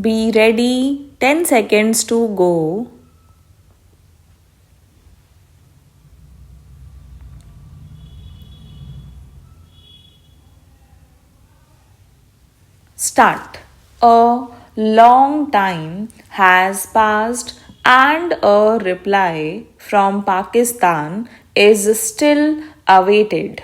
Be ready, 10 seconds to go. Start. A long time has passed and a reply from Pakistan is still awaited.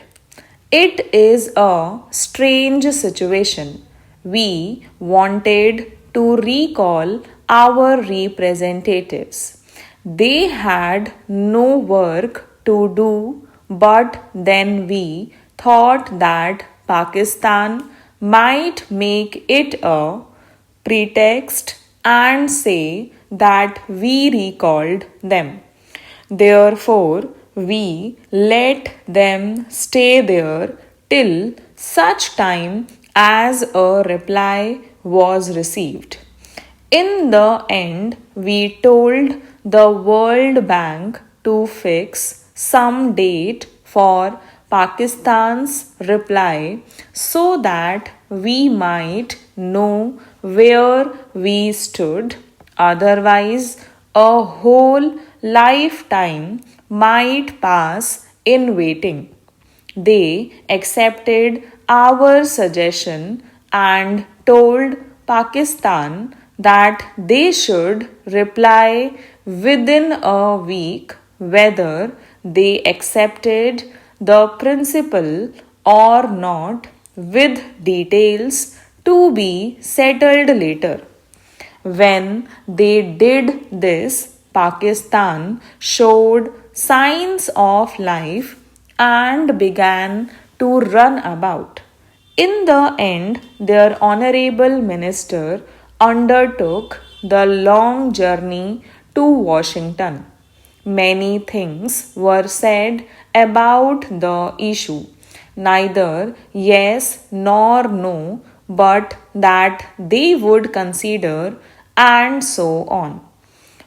It is a strange situation. We wanted to recall our representatives. They had no work to do, but then we thought that Pakistan might make it a pretext and say that we recalled them. Therefore, we let them stay there till such time as a reply was received. In the end, we told the World Bank to fix some date for Pakistan's reply so that we might know where we stood. Otherwise, a whole lifetime might pass in waiting. They accepted our suggestion and told Pakistan that they should reply within a week whether they accepted the principle or not, with details to be settled later. When they did this, Pakistan showed signs of life and began to run about. In the end, their honorable minister undertook the long journey to Washington. Many things were said about the issue, neither yes nor no, but that they would consider, and so on.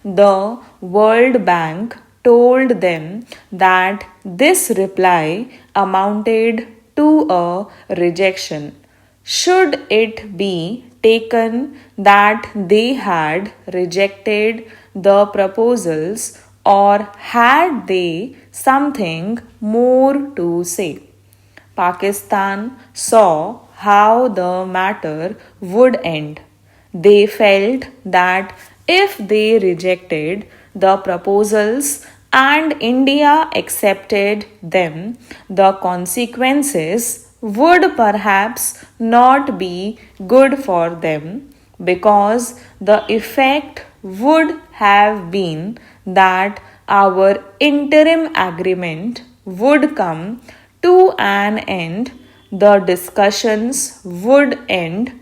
The World Bank told them that this reply amounted to a rejection. Should it be taken that they had rejected the proposals, or had they something more to say? Pakistan saw how the matter would end. They felt that if they rejected the proposals and India accepted them, the consequences would perhaps not be good for them, because the effect would have been that our interim agreement would come to an end, the discussions would end,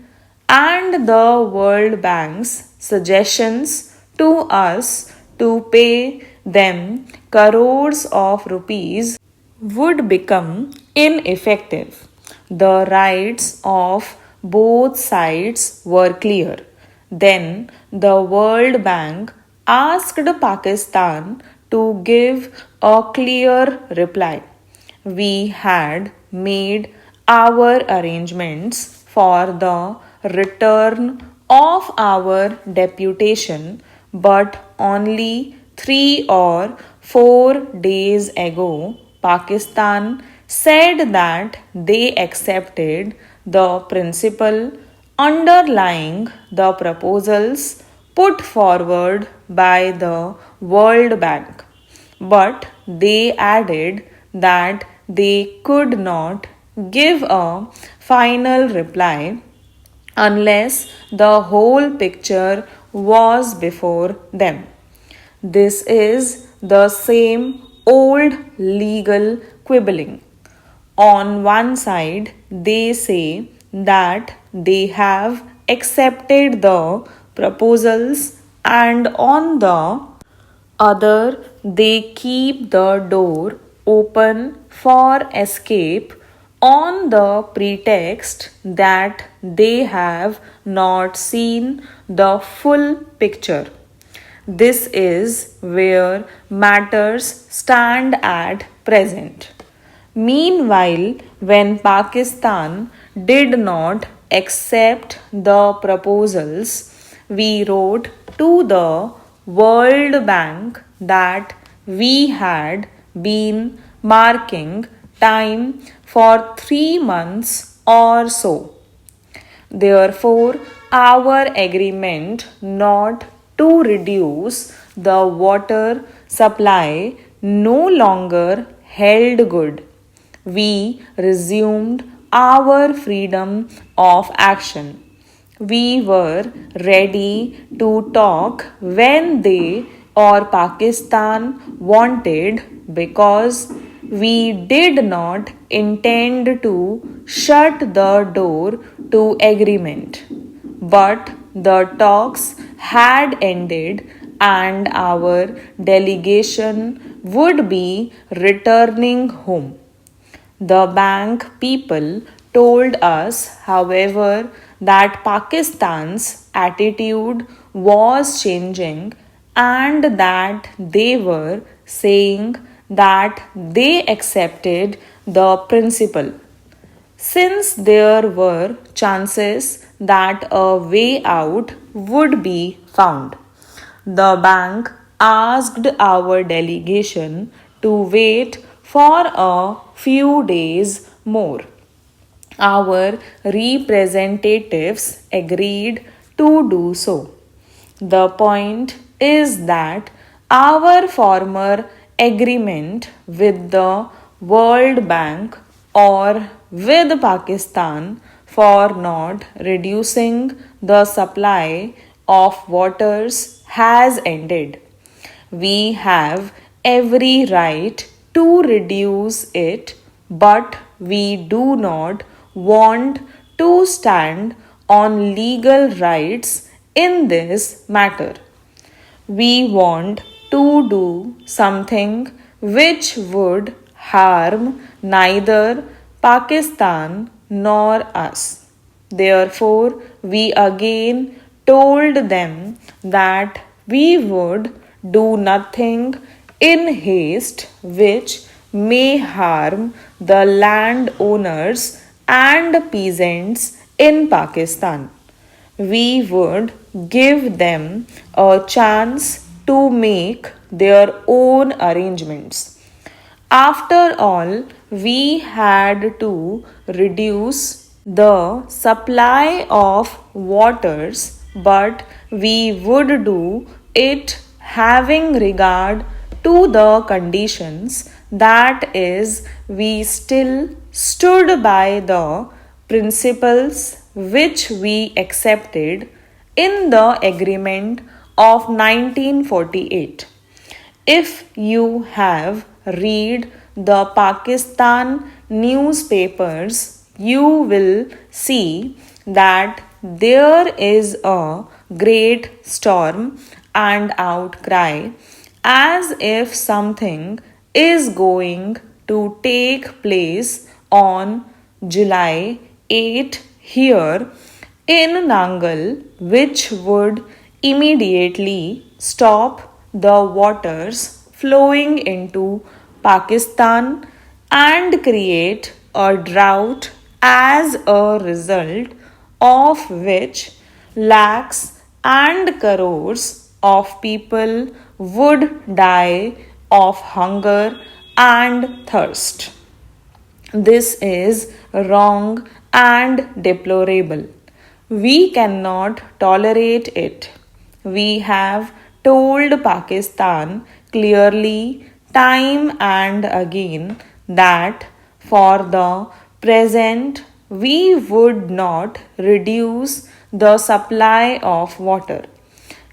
and the World Bank's suggestions to us to pay them crores of rupees would become ineffective. The rights of both sides were clear. Then the World Bank asked Pakistan to give a clear reply. We had made our arrangements for the return of our deputation, but only 3 or 4 days ago, Pakistan said that they accepted the principle underlying the proposals put forward by the World Bank. But they added that they could not give a final reply unless the whole picture was before them. This is the same old legal quibbling. On one side, they say that they have accepted the proposals, and on the other, they keep the door open for escape on the pretext that they have not seen the full picture. This is where matters stand at present. Meanwhile, when Pakistan did not accept the proposals, we wrote to the World Bank that we had been marking time for 3 months or so. Therefore, our agreement not to reduce the water supply no longer held good. We resumed our freedom of action. We were ready to talk when they or Pakistan wanted, because we did not intend to shut the door to agreement. But the talks had ended and our delegation would be returning home. The bank people told us, however, that Pakistan's attitude was changing and that they were saying that they accepted the principle. Since there were chances that a way out would be found, the bank asked our delegation to wait for a few days more. Our representatives agreed to do so. The point is that our former agreement with the World Bank or with Pakistan for not reducing the supply of waters has ended. We have every right to reduce it, but we do not want to stand on legal rights in this matter. We want to do something which would harm neither Pakistan nor us. Therefore, we again told them that we would do nothing in haste which may harm the landowners and peasants in Pakistan. We would give them a chance to make their own arrangements. After all, we had to reduce the supply of waters, but we would do it having regard to the conditions, that is, we still stood by the principles which we accepted in the agreement of 1948. If you have read the Pakistan newspapers, you will see that there is a great storm and outcry as if something is going to take place on July 8 here in Nangal, which would immediately stop the waters flowing into Pakistan and create a drought, as a result of which lakhs and crores of people would die of hunger and thirst. This is wrong and deplorable. We cannot tolerate it. We have told Pakistan clearly, time and again, that for the present we would not reduce the supply of water.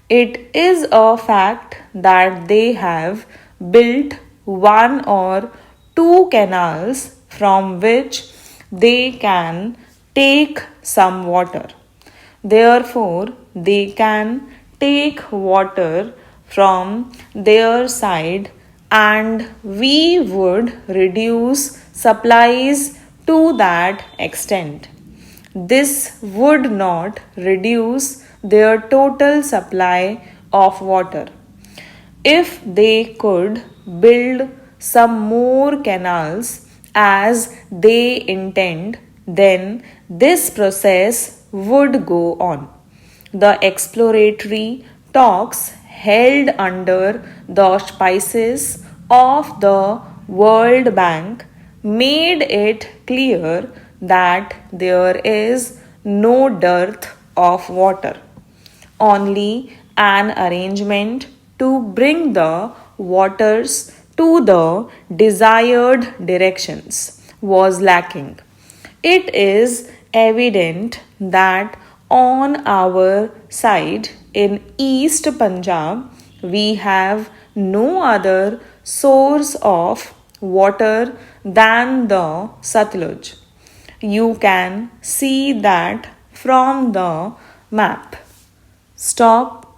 It is a fact that they have built one or two canals from which they can take some water. Therefore, they can take water from their side and we would reduce supplies to that extent. This would not reduce their total supply of water. If they could build some more canals as they intend, then this process would go on. The exploratory talks held under the auspices of the World Bank made it clear that there is no dearth of water, only an arrangement to bring the waters to the desired directions was lacking. It is evident that on our side in East Punjab, we have no other source of water than the Satluj. You can see that from the map. Stop